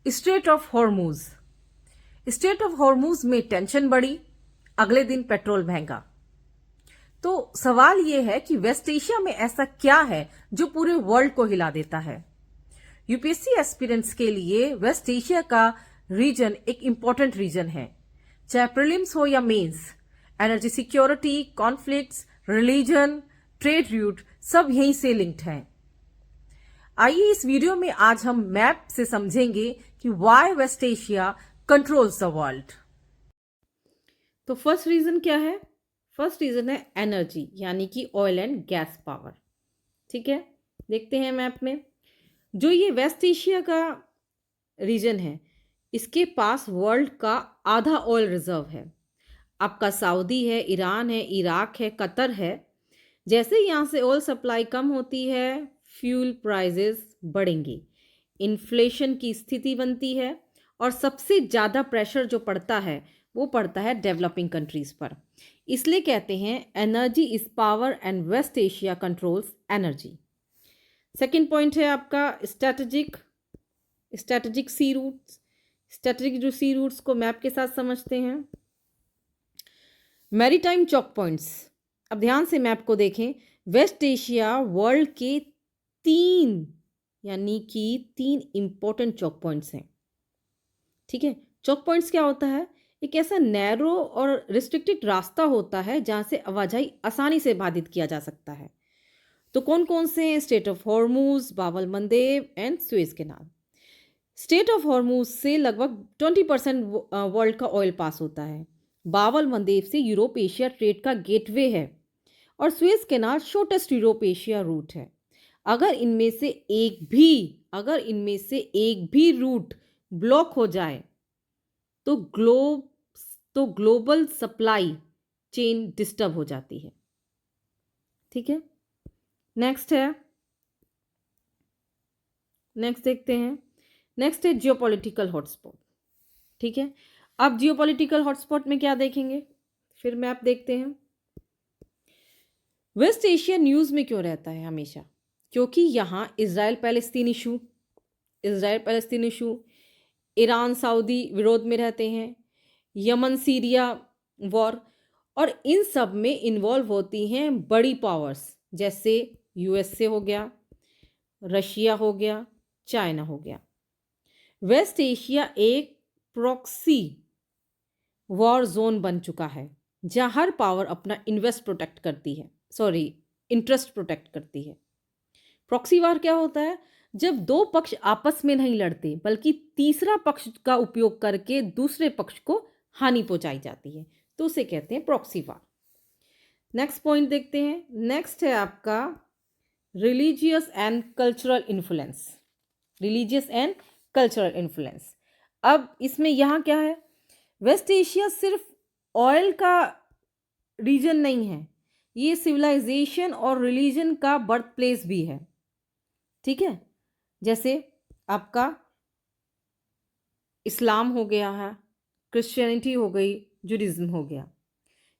Straight of Hormuz. Straight of Hormuz में tension बढ़ी, अगले दिन पेट्रोल महंगा। तो सवाल यह है कि वेस्ट एशिया में ऐसा क्या है जो पूरे वर्ल्ड को हिला देता है। यूपीएससी एस्पिरेंट्स के लिए वेस्ट एशिया का रीजन एक इंपॉर्टेंट रीजन है, चाहे प्रीलिम्स हो या mains. Energy security, conflicts, religion, trade route सब यहीं से लिंक्ड हैं। आइए इस वीडियो में आज हम मैप से समझेंगे कि why West Asia controls the world. तो फर्स्ट रीजन क्या है? फर्स्ट रीजन है एनर्जी, यानी कि ऑयल एंड गैस पावर। ठीक है, देखते हैं मैप में। जो ये वेस्ट एशिया का रीजन है, इसके पास वर्ल्ड का आधा ऑयल रिजर्व है। आपका सऊदी है, ईरान है, इराक है, कतर है। जैसे यहाँ से ऑयल सप्लाई कम होती है, फ्यूल प्राइजेस बढ़ेंगी, इन्फ्लेशन की स्थिति बनती है और सबसे ज़्यादा प्रेशर जो पड़ता है वो पड़ता है डेवलपिंग कंट्रीज़ पर। इसलिए कहते हैं energy is power and West Asia controls energy. Second point है आपका स्ट्रैटेजिक सी रूट्स। स्ट्रैटेजिक जो सी रूट्स को मैप के साथ समझते हैं। मैरीटाइम चौक पॉइंट्स। अब ध्यान से मैप को देखें। वेस्ट एशिया वर्ल्ड के तीन इंपॉर्टेंट चौक पॉइंट्स हैं। ठीक है, चौक पॉइंट्स क्या होता है? एक ऐसा नैरो और रिस्ट्रिक्टेड रास्ता होता है जहां से आवाजाही आसानी से बाधित किया जा सकता है। तो कौन कौन से हैं? Straight of Hormuz, Bab Mandeb and Suez canal. Strait of Hormuz से लगभग 20% वर्ल्ड का ऑयल पास होता है। बाब मंदेब से यूरोप एशिया ट्रेड का गेटवे है और Suez Canal shortest Europe Asia route है। अगर इनमें से एक भी रूट ब्लॉक हो जाए तो ग्लोबल सप्लाई चेन डिस्टर्ब हो जाती है। ठीक है, नेक्स्ट देखते हैं। नेक्स्ट है जियोपॉलिटिकल हॉटस्पॉट। ठीक है, अब जियोपॉलिटिकल हॉटस्पॉट में क्या देखेंगे, फिर मैप देखते हैं। वेस्ट एशिया न्यूज में क्यों रहता है हमेशा? क्योंकि यहाँ Israel Palestine issue, Iran Saudi विरोध में रहते हैं, यमन सीरिया वॉर, और इन सब में इन्वॉल्व होती हैं बड़ी पावर्स जैसे यूएसए हो गया, रशिया हो गया, चाइना हो गया। वेस्ट एशिया एक प्रॉक्सी वॉर जोन बन चुका है जहां हर पावर अपना इंटरेस्ट प्रोटेक्ट करती है। प्रॉक्सी वॉर क्या होता है? जब दो पक्ष आपस में नहीं लड़ते बल्कि तीसरा पक्ष का उपयोग करके दूसरे पक्ष को हानि पहुंचाई जाती है, तो उसे कहते हैं प्रॉक्सी वॉर। नेक्स्ट पॉइंट देखते हैं। नेक्स्ट है आपका रिलीजियस एंड कल्चरल इन्फ्लुएंस। अब इसमें यहाँ क्या है? वेस्ट एशिया सिर्फ ऑयल का रीजन नहीं है, ये सिविलाइजेशन और रिलीजन का बर्थ प्लेस भी है। ठीक है, जैसे आपका इस्लाम हो गया है, क्रिश्चियनिटी हो गई, जुडिज्म हो गया।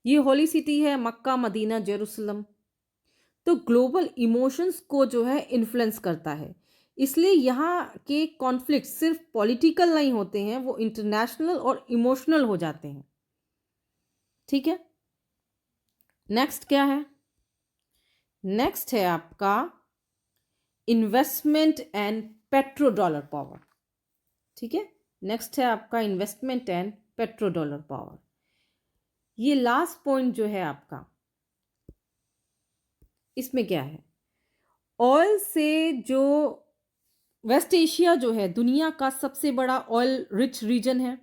ये होली सिटी है मक्का, मदीना, जेरूसलम। तो ग्लोबल इमोशंस को जो है इन्फ्लुएंस करता है। इसलिए यहाँ के कॉन्फ्लिक्ट सिर्फ पॉलिटिकल नहीं होते हैं, वो इंटरनेशनल और इमोशनल हो जाते हैं। ठीक है, नेक्स्ट क्या है? नेक्स्ट है आपका investment and petro dollar power. ठीक है, नेक्स्ट है आपका investment and petro dollar power. ये लास्ट पॉइंट जो है आपका, इसमें क्या है? ऑयल से जो वेस्ट एशिया जो है दुनिया का सबसे बड़ा ऑयल रिच रीजन है।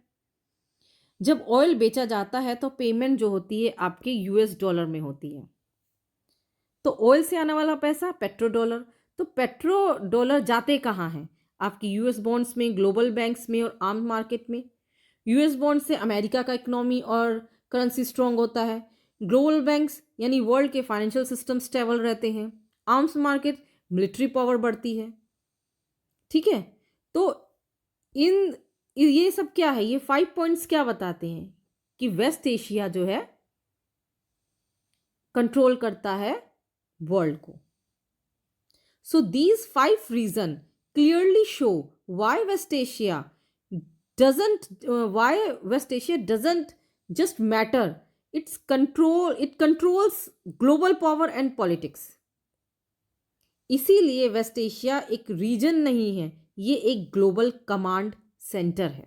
जब ऑयल बेचा जाता है तो पेमेंट जो होती है आपके यूएस डॉलर में होती है। तो ऑयल से आने वाला पैसा पेट्रो डॉलर। तो पेट्रो डॉलर जाते कहाँ हैं? आपकी यूएस बॉन्ड्स में, ग्लोबल बैंक्स में और आर्म मार्केट में। यूएस बॉन्ड से अमेरिका का इकोनॉमी और करेंसी स्ट्रांग होता है। ग्लोबल बैंक्स यानी वर्ल्ड के फाइनेंशियल सिस्टम स्टेबल रहते हैं। आर्म्स मार्केट, मिलिट्री पावर बढ़ती है। ठीक है, तो ये सब क्या है? ये 5 पॉइंट्स क्या बताते हैं कि वेस्ट एशिया जो है कंट्रोल करता है वर्ल्ड को। So these 5 region clearly show why West Asia doesn't why West Asia doesn't just matter, it controls global power and politics. इसीलिए वेस्ट एशिया एक रीजन नहीं है, ये एक ग्लोबल कमांड सेंटर है.